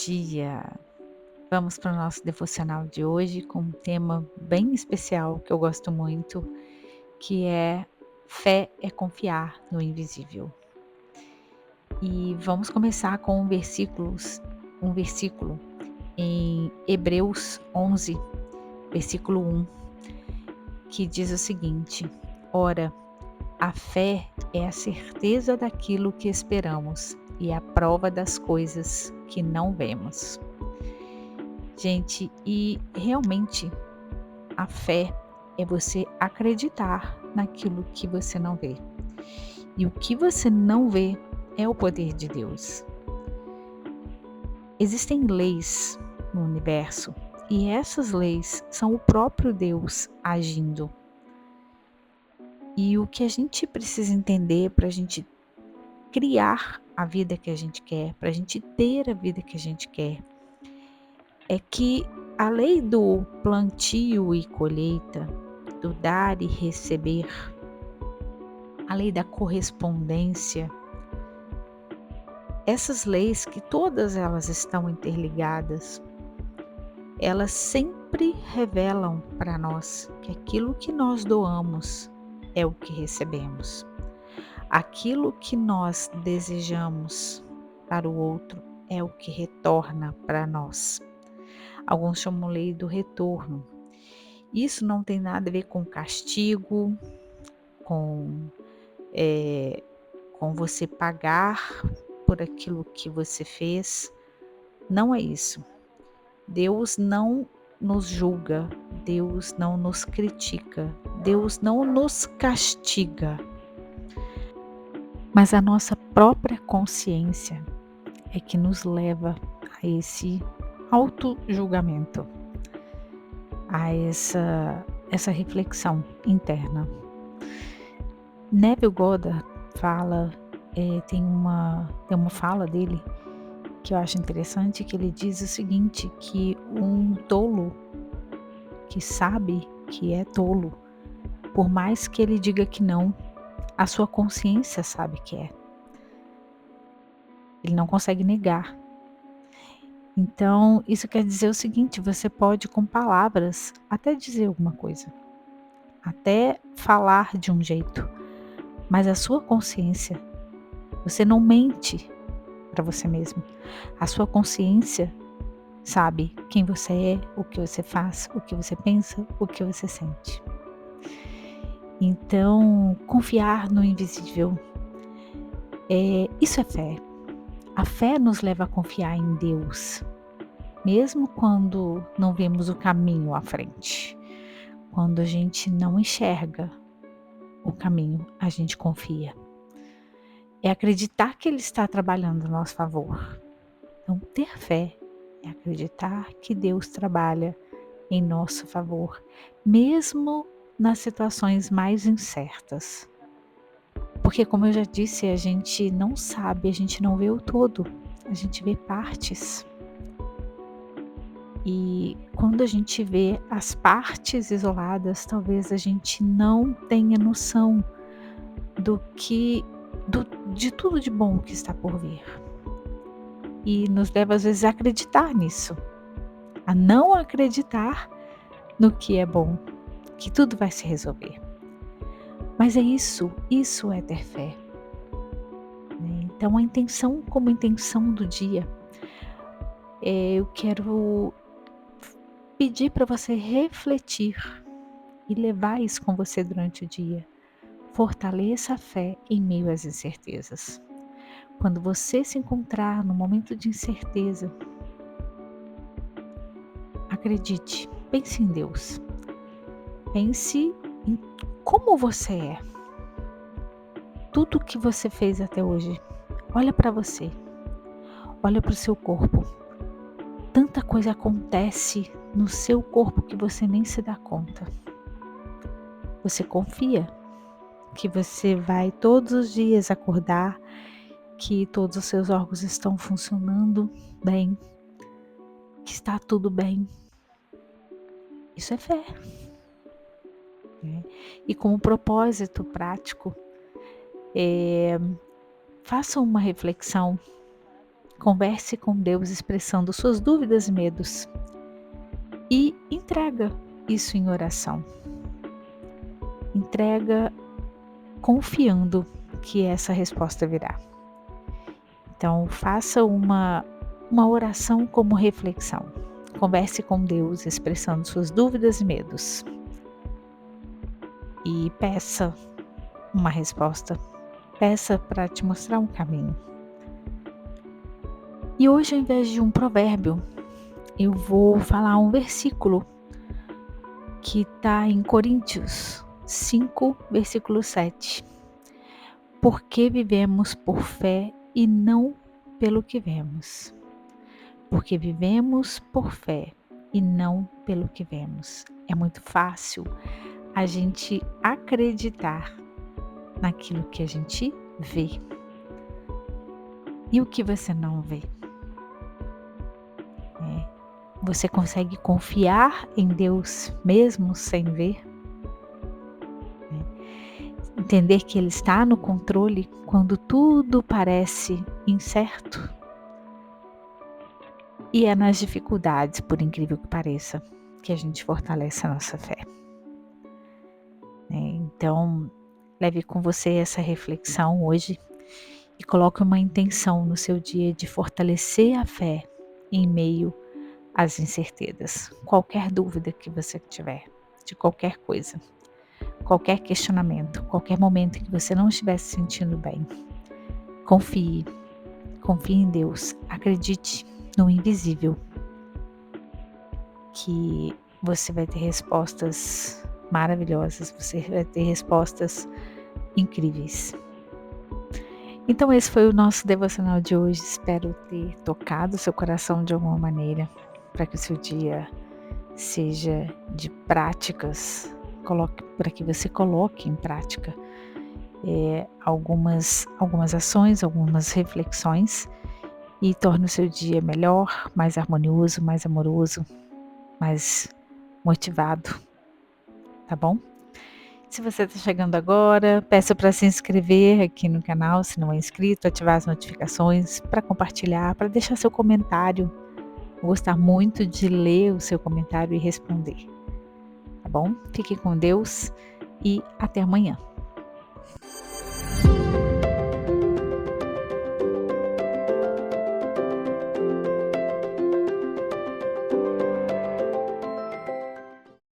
dia! Vamos para o nosso devocional de hoje com um tema bem especial que eu gosto muito, que é fé é confiar no invisível. E vamos começar com um versículo em Hebreus 11, versículo 1, que diz o seguinte: Ora, a fé é a certeza daquilo que esperamos e a prova das coisas que não vemos. Gente, e realmente a fé é você acreditar naquilo que você não vê. E o que você não vê é o poder de Deus. Existem leis no universo e essas leis são o próprio Deus agindo. E o que a gente precisa entender para a gente criar a vida que a gente quer, para a gente ter a vida que a gente quer, é que a lei do plantio e colheita, do dar e receber, a lei da correspondência, essas leis que todas elas estão interligadas, elas sempre revelam para nós que aquilo que nós doamos é o que recebemos. Aquilo que nós desejamos para o outro é o que retorna para nós. Alguns chamam lei do retorno. Isso não tem nada a ver com castigo, com, eh, com você pagar por aquilo que você fez. Não é isso. Deus não nos julga, Deus não nos critica, Deus não nos castiga. Mas a nossa própria consciência é que nos leva a esse auto-julgamento, a essa reflexão interna. Neville Goddard fala, tem uma fala dele que eu acho interessante, que ele diz o seguinte, que um tolo que sabe que é tolo, por mais que ele diga que não, a sua consciência sabe que é. Ele não consegue negar. Então, isso quer dizer o seguinte, você pode com palavras até dizer alguma coisa, até falar de um jeito, mas a sua consciência, você não mente para você mesmo. A sua consciência sabe quem você é, o que você faz, o que você pensa, o que você sente. Então, confiar no invisível, isso é fé. A fé nos leva a confiar em Deus, mesmo quando não vemos o caminho à frente. Quando a gente não enxerga o caminho, a gente confia. É acreditar que Ele está trabalhando a nosso favor. Então, ter fé é acreditar que Deus trabalha em nosso favor, mesmo nas situações mais incertas. Porque, como eu já disse, a gente não sabe, a gente não vê o todo, a gente vê partes. E quando a gente vê as partes isoladas, talvez a gente não tenha noção do que, de tudo de bom que está por vir. E nos leva às vezes a acreditar nisso, a não acreditar no que é bom, que tudo vai se resolver. Mas é isso é ter fé, né. Então a intenção como intenção do dia, eu quero pedir para você refletir e levar isso com você durante o dia. Fortaleça a fé em meio às incertezas. Quando você se encontrar no momento de incerteza, acredite, pense em Deus. Pense em como você é. Tudo que você fez até hoje, olha para você, olha para o seu corpo. Tanta coisa acontece no seu corpo que você nem se dá conta. Você confia que você vai todos os dias acordar, que todos os seus órgãos estão funcionando bem, que está tudo bem. Isso é fé, né. E como propósito prático, faça uma reflexão Converse com Deus expressando suas dúvidas e medos e entrega isso em oração. Entrega confiando que essa resposta virá. Então, faça uma oração como reflexão. Converse com Deus expressando suas dúvidas e medos e peça uma resposta. Peça para te mostrar um caminho. E hoje, ao invés de um provérbio, eu vou falar um versículo que está em Coríntios 5, versículo 7. Porque vivemos por fé e não pelo que vemos. Porque vivemos por fé e não pelo que vemos. É muito fácil a gente acreditar naquilo que a gente vê. E o que você não vê? Você consegue confiar em Deus mesmo sem ver? Entender que Ele está no controle quando tudo parece incerto? E é nas dificuldades, por incrível que pareça, que a gente fortalece a nossa fé. Então, leve com você essa reflexão hoje e coloque uma intenção no seu dia de fortalecer a fé em meio às incertezas. Qualquer dúvida que você tiver, de qualquer coisa, qualquer questionamento, qualquer momento em que você não estiver se sentindo bem, confie em Deus, acredite no invisível, que você vai ter respostas maravilhosas, você vai ter respostas incríveis. Então esse foi o nosso devocional de hoje, espero ter tocado seu coração de alguma maneira, para que o seu dia seja de práticas, para que você coloque em prática algumas ações, algumas reflexões e torne o seu dia melhor, mais harmonioso, mais amoroso, mais motivado, tá bom? Se você está chegando agora, peço para se inscrever aqui no canal, se não é inscrito, ativar as notificações, para compartilhar, para deixar seu comentário. Vou gostar muito de ler o seu comentário e responder, tá bom? Fique com Deus e até amanhã.